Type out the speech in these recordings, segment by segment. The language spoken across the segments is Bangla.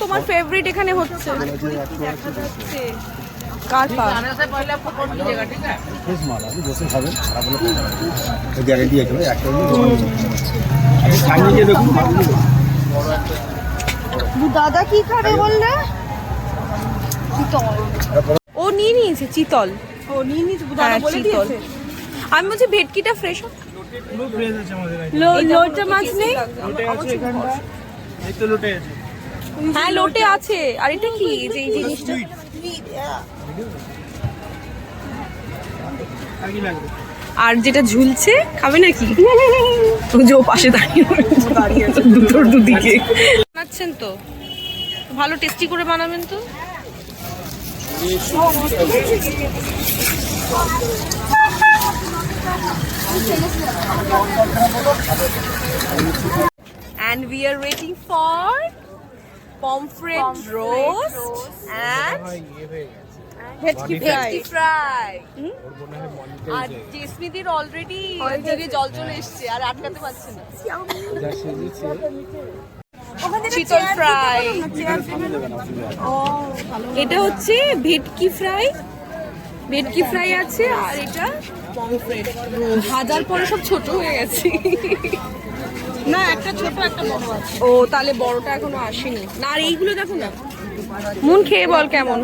তোমার ফেভারিট এখানে হচ্ছে দেখা যাচ্ছে কার পা ফ্রেশ মাল আপনি বসে খাবেন খারাপ হলে গ্যারেন্টি আছে ভাই একটা সামনে গিয়ে দেখুন দাদা কি খাবে বললে চিতল ও নিয়ে নিয়েছে চিতল ও নিয়ে নিয়েছে দাদা বলে দিয়েছে আমি বলছি ভেটকিটা ফ্রেশ পুরো ফ্রেশ আছে আমাদের লোটে মাছ নেই লোটে আছে এখানটা এই তো লোটে আছে হ্যাঁ লোটে আছে আর এটা কি যে এই জিনিসটা কি লাগবে আর যেটা ঝুলছে খাবে নাকি যে ও পাশে দাঁড়িয়ে আছে দুটোর দুদিকে বানাচ্ছেন তো ভালো টেস্টি করে বানাবেন তো and we are waiting for pomfret roast and ভেটকি ফ্রাই আর জেসমিদির অলরেডি জিভে জল চলে এসছে আর আটকাতে পারছে না চিতল ফ্রাই এটা হচ্ছে ভেটকি ফ্রাই আছে আর এটা পমফ্রেট ভাজার পরে সব ছোট হয়ে গেছে না একটা ছোট একটা বড় আছে ও তাহলে বড়টা এখনো আসেনি না আর এইগুলো দেখো না মন খেয়ে বল কেমন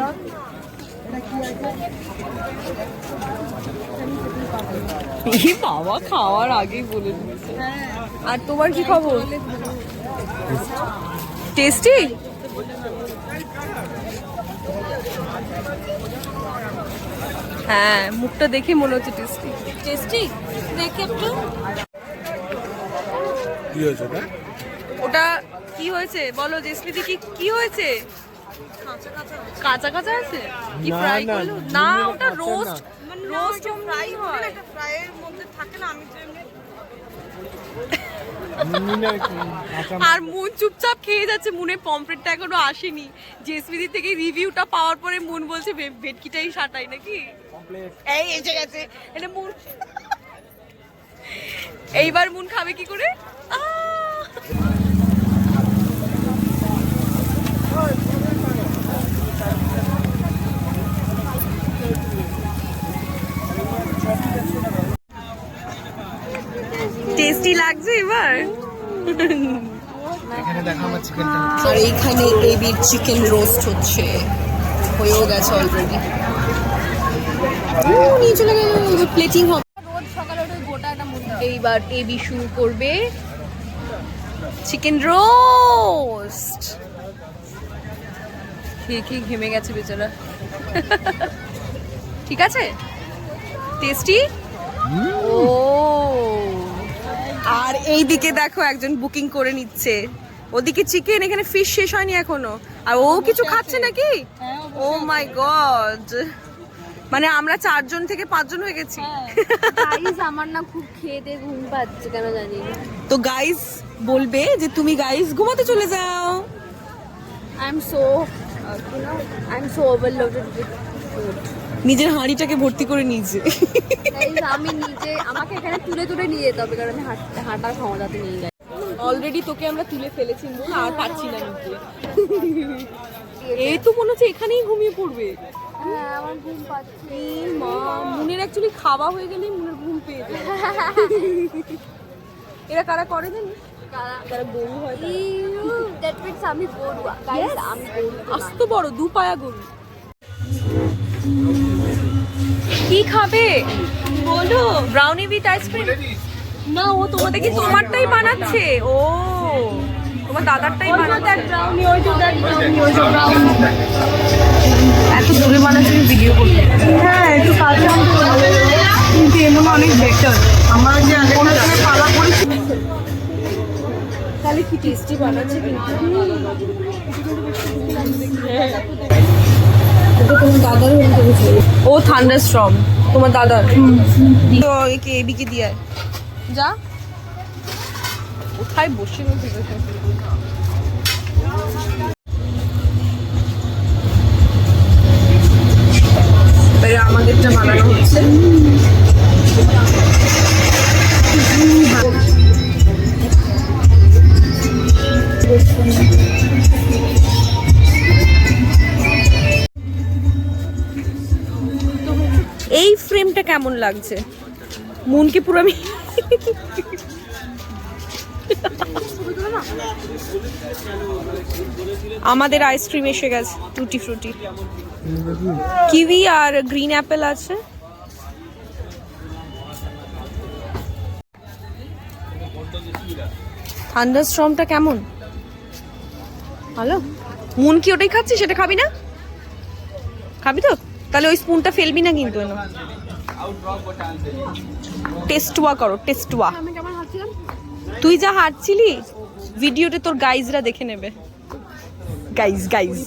বাবা খাওয়ার আগেই বলে দিচ্ছে আর তোমার কি খবর টেস্টি হ্যাঁ মুখটা দেখে মনে হচ্ছে টেস্টি দেখে একটু কি হয়েছে ওটা কি হয়েছে বলো জেসমিদি কি হয়েছে কাঁচা কাঁচা আছে কি ফ্রাই করলো না ওটা রোস্ট ফ্রাই হয় একটা ফ্রাইয়ের মধ্যে থাকে না আমি আর মুন চুপচাপ খেয়ে যাচ্ছে মুনে পমফ্রেটটা এখনো আসেনি জেসমিদি থেকে রিভিউটা পাওয়ার পরে মুন বলছে ভেটকিটাই সাটাই নাকি এই এসে গেছে এটা মুন এইবার মুন খাবে কি করে টেস্টি লাগছে এবার এখানে দেখা আমার চিকেনটা আর এইখানে এবির চিকেন রোস্ট হচ্ছে হয়েও গেছে অলরেডি নিয়ে চলে গেল প্লেটিং হবে রোজ সকালে ওটা গোটা একটা মুরগি এইবার এবি শুরু করবে চিকেন রোস্ট খেয়ে খেয়ে ঘেমে গেছে বেচারা ঠিক আছে টেস্টি ও আর এইদিকে দেখো একজন বুকিং করে নিচ্ছে ওদিকে চিকেন এখানে ফিশ শেষ হয়নি এখনো আর ও কিছু খাচ্ছে নাকি ও মাই গড মানে আমরা 4 জন থেকে 5 জন হয়ে গেছি গাইস আমার না খুব খেয়ে দিয়ে ঘুম পাচ্ছে কেন জানি না তো গাইস বলবে যে তুমি গাইস ঘুমাতে চলে যাও I am so overloaded with food নিজের হাঁড়িটাকে ভর্তি করে নিয়েছে গাইস আমি নিজে আমাকে এখানে তুলে নিয়ে যেতে হবে কারণ আমি হাঁটার ক্ষমতাতে নিয়ে যাই অলরেডি তোকে আমরা তুলে ফেলেছি বল আর পাচ্ছি না নিতে এই তো মনে হচ্ছে এখানেই ঘুমিয়ে পড়বে হ্যাঁ আমার ঘুম পাচ্ছে মা মুনের অ্যাকচুয়ালি খাওয়া হয়ে গেলেই মুনের ঘুম পেয়ে যায় এরা কারা করে জানি তারা গরু হয় দ্যাট মিন্স আমি গরু গাইস আমি গরু আস্ত বড় দুপায়া গরু কি খাবে বলো ব্রাউনি উইথ আইসক্রিম না ও তোমাদের কি তোমারটাই বানাচ্ছে ও তোমার দাদারটাই বানাচ্ছে ব্রাউনি ওই তো দ্যাট ব্রাউনি ওই তো ব্রাউনি এত দূরে বানাচ্ছে ভিডিও করতে হ্যাঁ একটু কাছে কিন্তু এমন অনেক বেটার আমার যে আগে পালা করেছি তাহলে কি টেস্টি বানাচ্ছে কিন্তু তোমার দাদার ও থান্ডারস্টর্ম তোমার দাদার তো একে এবিকে দিয়ে যা কোথায় বসে আমাদেরটা বানানো হচ্ছে কেমন লাগছে। মুনকে পুরো আমি আমাদের আইসক্রিম এসে গেছে, টুটি ফ্রুটি, কিউই আর গ্রিন অ্যাপেল আছে। থান্ডারস্টর্মটা কেমন? ভালো। মুন কি ওটাই খাচ্ছিস? সেটা খাবি না? খাবি তো? তাহলে ওই স্পুনটা ফেলবি না কিন্তু। টেস্টুয়া করো, টেস্টুয়া। আমি কেমন হাঁটছিলাম? তুই যা হাঁটছিলি ভিডিওতে তোর গাইজরা দেখে নেবে। গাইজ গাইজ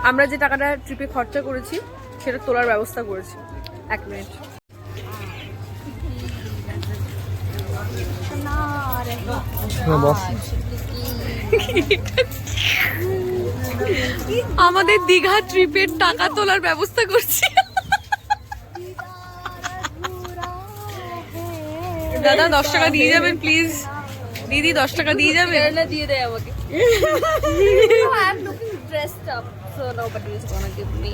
আমরা যে টাকাটা ট্রিপে খরচা করেছি সেটা তোলার ব্যবস্থা করেছি। 1 মিনিট। আমাদের দীঘা ট্রিপের টাকা তোলার ব্যবস্থা করছি। দাদা 10 টাকা দিয়ে যাবেন প্লিজ। দিদি 10 টাকা দিয়ে যাবেন। দিয়ে দেয় আমাকে। I'm looking dressed up, so nobody is gonna give me.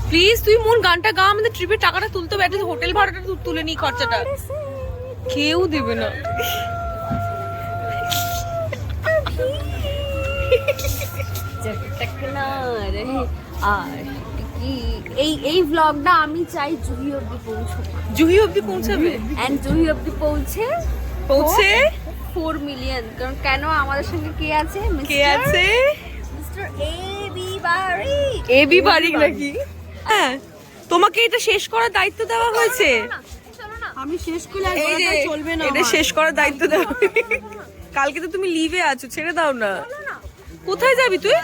Please তুই মন গানটা গা, আমাদের ট্রিপের টাকাটা তুলতে হবে, হোটেল ভাড়াটা তুলে নি, খরচাটা কেউ দেবে না। আর এই ভ্লগটা আমি চাই জুহি অব্দি পৌঁছবে। জুহি অব্দি পৌঁছাবে এন্ড জুহি অব্দি পৌঁছে 4 মিলিয়ন। কারণ কেন আমাদের সঙ্গে কে আছে? কে আছে? মিস্টার এবি বারিক। এবি বারিক নাকি? হ্যাঁ, তোমাকে এটা শেষ করার দায়িত্ব দেওয়া হয়েছে। আমি শেষ করলে আর এই যে গলাটা চলবে না। এটা শেষ করার দায়িত্ব দেওয়া। কালকে তো তুমি লিভে আছো, ছেড়ে দাও না। কোথায় যাবি তুই?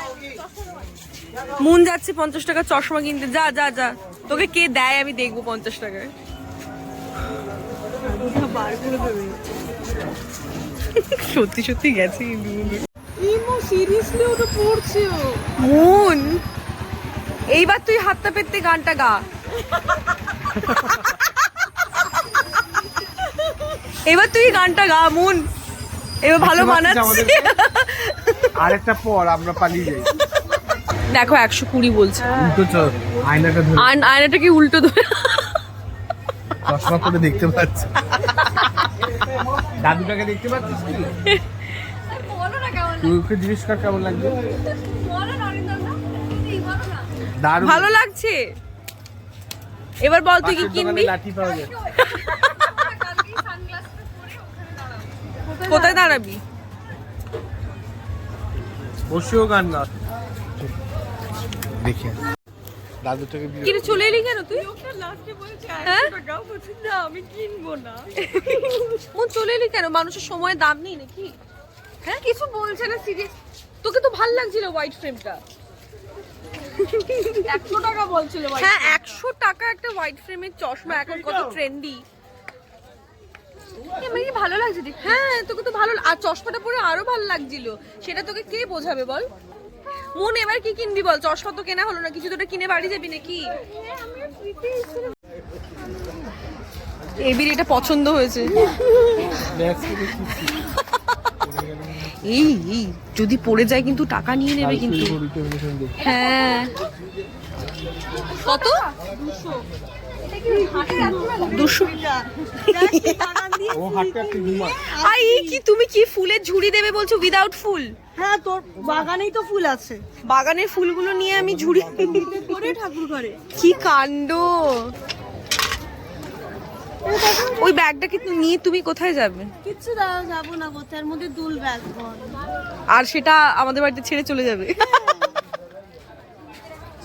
মুন যাচ্ছে 50 টাকা চশমা কিনতে। যা যা যা, তোকে কে দেয় আমি দেখবো 50 টাকায়। সত্যি সত্যি গেছে সিরিয়াসলি ওটা পড়ছে ও। মুন, এইবার তুই হাতটা পেতে গানটা গা। এবার তুই গানটা গা মুন, এবার ভালো মানাচ্ছে। আরেকটা পর আমরা পালিয়ে যাই। দেখো 120 বলছে। উল্টো চল, আয়নাটা ধরে আয়নাটা কি উল্টো ধরে? চশমা পরে দেখতে পাচ্ছি। দাদুটাকে দেখতে পাচ্ছিস কি? বলো না কেমন তুই ওকে জিজ্ঞেস কর কেমন লাগবে। বলো না অরিন্দম, তুই বলো না। দারুণ ভালো লাগছে। এবার বল তুই কি পাশের দোকানে কিনবি? লাঠি পাওয়া যায়। কালকে সানগ্লাসটা পরে ওখানে দাঁড়াবো। কোথায় দাঁড়াবি? বসেও গান না দেখে দাদুটাকে কি রে, চলে এলি কেন তুই? হ্যাঁ? আমি কিনবো না। মন চলে এলি কেন? মানুষের সময়ের দাম নেই নাকি? হ্যাঁ কিছু বলছে না সিরিয়াস। তোকে তো ভাল লাগছিল হোয়াইট ফ্রেমটা। 100 টাকা বলছিল ভাই। হ্যাঁ 100 টাকা একটা হোয়াইট ফ্রেমের চশমা, এখন কত ট্রেন্ডি। এমনি কি ভালো লাগছে দেখতে? হ্যাঁ তোকে তো ভালো, আর চশমাটা পরে আরো ভালো লাগছিল। সেটা তোকে কে বোঝাবে বল? মন এবার কি কিনবি বল? চশমা তো কেনা হলো না, কিছু তোটা কিনে বাড়ি যাবি নাকি? এবির এটা পছন্দ হয়েছে। এই এই যদি পড়ে যায় কিন্তু টাকা নিয়ে নেবে কিন্তু। হ্যাঁ কত? 200। ও হাঁটতে হাঁটতে ঘুমা। আই কি তুমি কি ফুলের ঝুড়ি দেবে বলছো উইদাউট ফুল? হ্যাঁ তোর বাগানেই তো ফুল আছে। বাগানের ফুলগুলো নিয়ে আমি ঝুড়ি করে ঠাকুর ঘরে। কি কাণ্ড! ওই ব্যাগটাকে নিয়ে তুমি কোথায় যাবে? কিচ্ছু যাবো না, কোথার মধ্যে দুল ব্যাগ ভর। আর সেটা আমাদের বাড়িতে ছেড়ে চলে যাবে।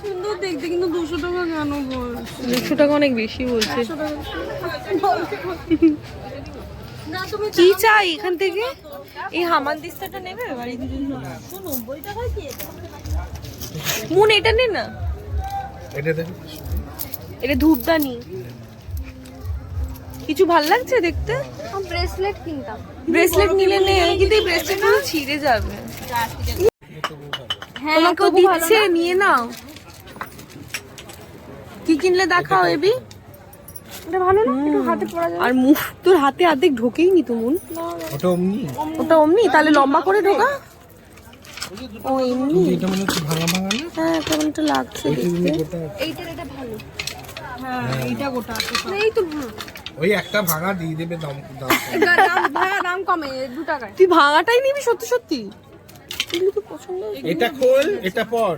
সুন্দর দেখতে, কিন্তু 200 টাকা কেন বল? 200 টাকা অনেক বেশি বলছে। 100 টাকা না তুমি কি চাই এখান থেকে? এই হামানদিস্তাটা নেবে বাড়িতে? 90 টাকা কি এটা? মুন এটা নে না, এটা দেখো এটা ধূপদানি। কিছু ভাল লাগছে দেখতে? ব্রেসলেট কিনতাম। ব্রেসলেট নিলে নে, কিন্তু এই ব্রেসলেটগুলো ছিঁড়ে যাবে। হ্যাঁ তোমাকেও দিচ্ছে, নিয়ে নাও। কি কিনলে দেখাও এবি। এটা ভালো না, একটু হাতে পরা যাবে। আর মুখ তোর হাতে অর্ধেক ঢোকেই নি তো মন। ওটা অমনি ওটা অমনি, তাহলে লম্বা করে ঢোকা। ও এমনি, এটা মনে হচ্ছে ভাঙা ভাঙা না হ্যাঁ কেমন একটা লাগছে দেখতে। এইটার এটা ভালো। হ্যাঁ এইটা গোটা আছে সব। এই তো ভালো। ওই একটা ভাঙা দিয়ে দেবে দাম দাম এটা দাম কমে 2 টাকায়। তুই ভাঙাটাই নিবি সত্যি সত্যি? এগুলো তো পছন্দ হয়েছে। এটা খোল, এটা পর।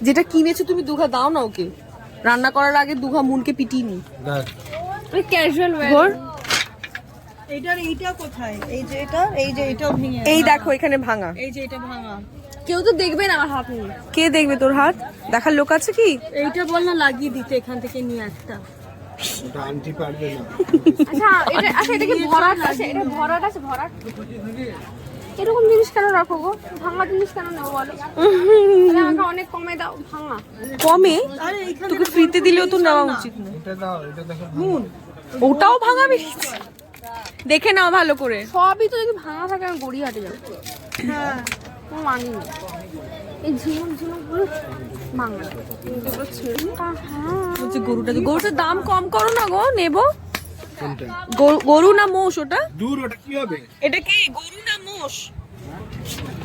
যেটা কিনেছো তুমি দুঘা দাও না ওকে, রান্না করার আগে দুঘা মুনকে পিটিয়ে নি। দেখ ওই ক্যাজুয়াল ঘর ওয়্যার। এইটার এইটা কোথায়? এই যে এটা, এই যে এটাও ভেঙে। এই দেখো এখানে ভাঙা। এই যে এটা ভাঙা। কেউ তো দেখবে না আমার হাত নিয়ে। কে দেখবে তোর হাত? দেখার লোক আছে কি? এইটা বল না লাগিয়ে দিতে এখান থেকে নিয়ে একটা। ওটা আনতে পারবে না। আচ্ছা এটা কি ভরাট আছে? এটা ভরাট আছে, ভরাট। এরকম জিনিস কেন রাখো গো? ভাঙা জিনিস কেন নেবো বলো? তাহলে আমাকে অনেক কমে দাও ভাঙা। কমে? আরে এইখানে তোকে ফ্রিতে দিলেও তো নেওয়া উচিত না। এটা দাও, এটা দেখো মুন। ওটাও ভাঙা বেরিয়েছে। দেখে নাও ভালো করে। সবই তো যদি ভাঙা থাকে আমি গড়িয়াহাটে যাবো। হ্যাঁ ও মানি না। এই ঝিনুক গুলো ভাঙা। বলছে গরুটার দাম কম করো না গো, নেবো। কোনটা? গরু না মোষ ওটা? দূর, ওটা কি হবে? এটা কি গরু না মোষ?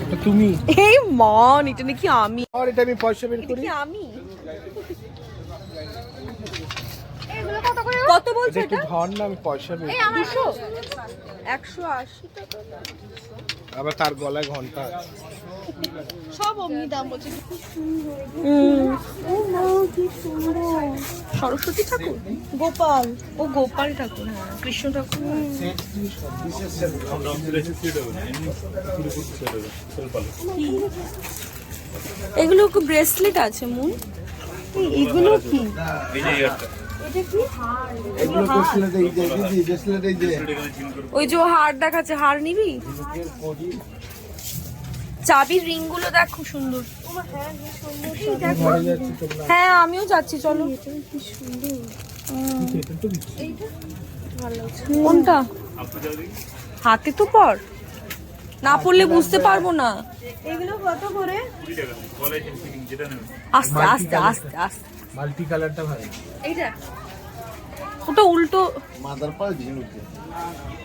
এটা তুমি। এই মন, এটা নাকি আমি? আর এটা আমি পয়সা বের করি। কি আমি? এগুলো কত করে? কত এটা বলছো একটু এটা? ধর না, আমি পয়সা বের এই করি। আমার 180 টাকা। আবার তার গলায় ঘন্টা আছে। সব অমনি দাম বলছে। ও মা কি সুন্দর। সরস্বতী ঠাকুর? গোপাল। ও গোপাল ঠাকুর, হ্যাঁ কৃষ্ণ ঠাকুর। এগুলো ব্রেসলেট আছে মুন। এগুলো কি? এগুলো ব্রেসলেট এই যে, দিদি ব্রেসলেট এই যে। ওই যে হার দেখাচ্ছে, হার নিবি? চাবির রিং গুলো দেখ খুব সুন্দর। ঘরে যাচ্ছি তোমরা। হ্যাঁ আমিও যাচ্ছি, চলো। কোনটা? হাতে তো পর, না পড়লে বুঝতে পারবো না। এগুলো কত করে? আস্তে আস্তে আস্তে আস্তে। মাল্টি কালারটা ভালো। এইটা ওটা উল্টো। মাদার পাল ঝিনুকে।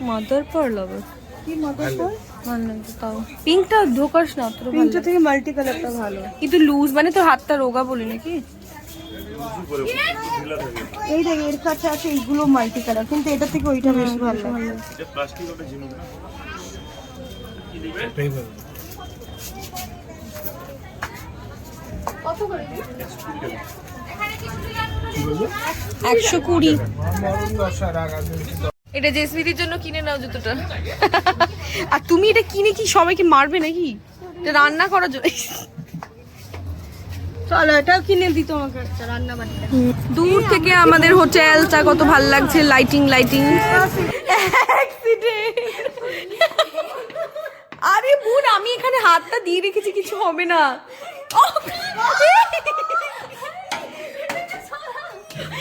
মাদার পার্ল আবার কি মাদারপল? ভালো লাগছে তাও। পিঙ্কটা ঢোকাস না, তোর ভালো পিঙ্কটা লাগে। থেকে মাল্টি কালারটা ভালো। কিন্তু লুজ মানে তোর হাতটা রোগা বলি নাকি? এই দেখ এর কাছে আছে এইগুলো মাল্টি কালার, কিন্তু এটা থেকে ওইটা বেশি ভালো লাগে। এটাই ভালো। কত করে? 120। মরণ দশা রাগ আছে। এটা জেসমিদির জন্য কিনে নাও জুতোটা। আর তুমি এটা কিনে কি সবাইকে মারবে নাকি? এটা রান্না করার জন্য। চলো এটাও কিনে দিত আমাকে একটা রান্না বান্না। দূর থেকে আমাদের হোটেলটা কত ভালো লাগছে, লাইটিং লাইটিং। আরে বোন, আমি এখানে হাতটা দিয়ে রেখেছি, কিছু হবে না।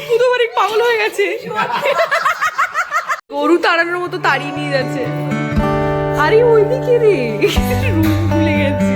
পুরোবারই পাগল হয়ে গেছে। গরু তাড়ানোর মতো তাড়িয়ে নিয়ে যাচ্ছে। আরে ওইদিকে রে, রুম ভুলে গেছি।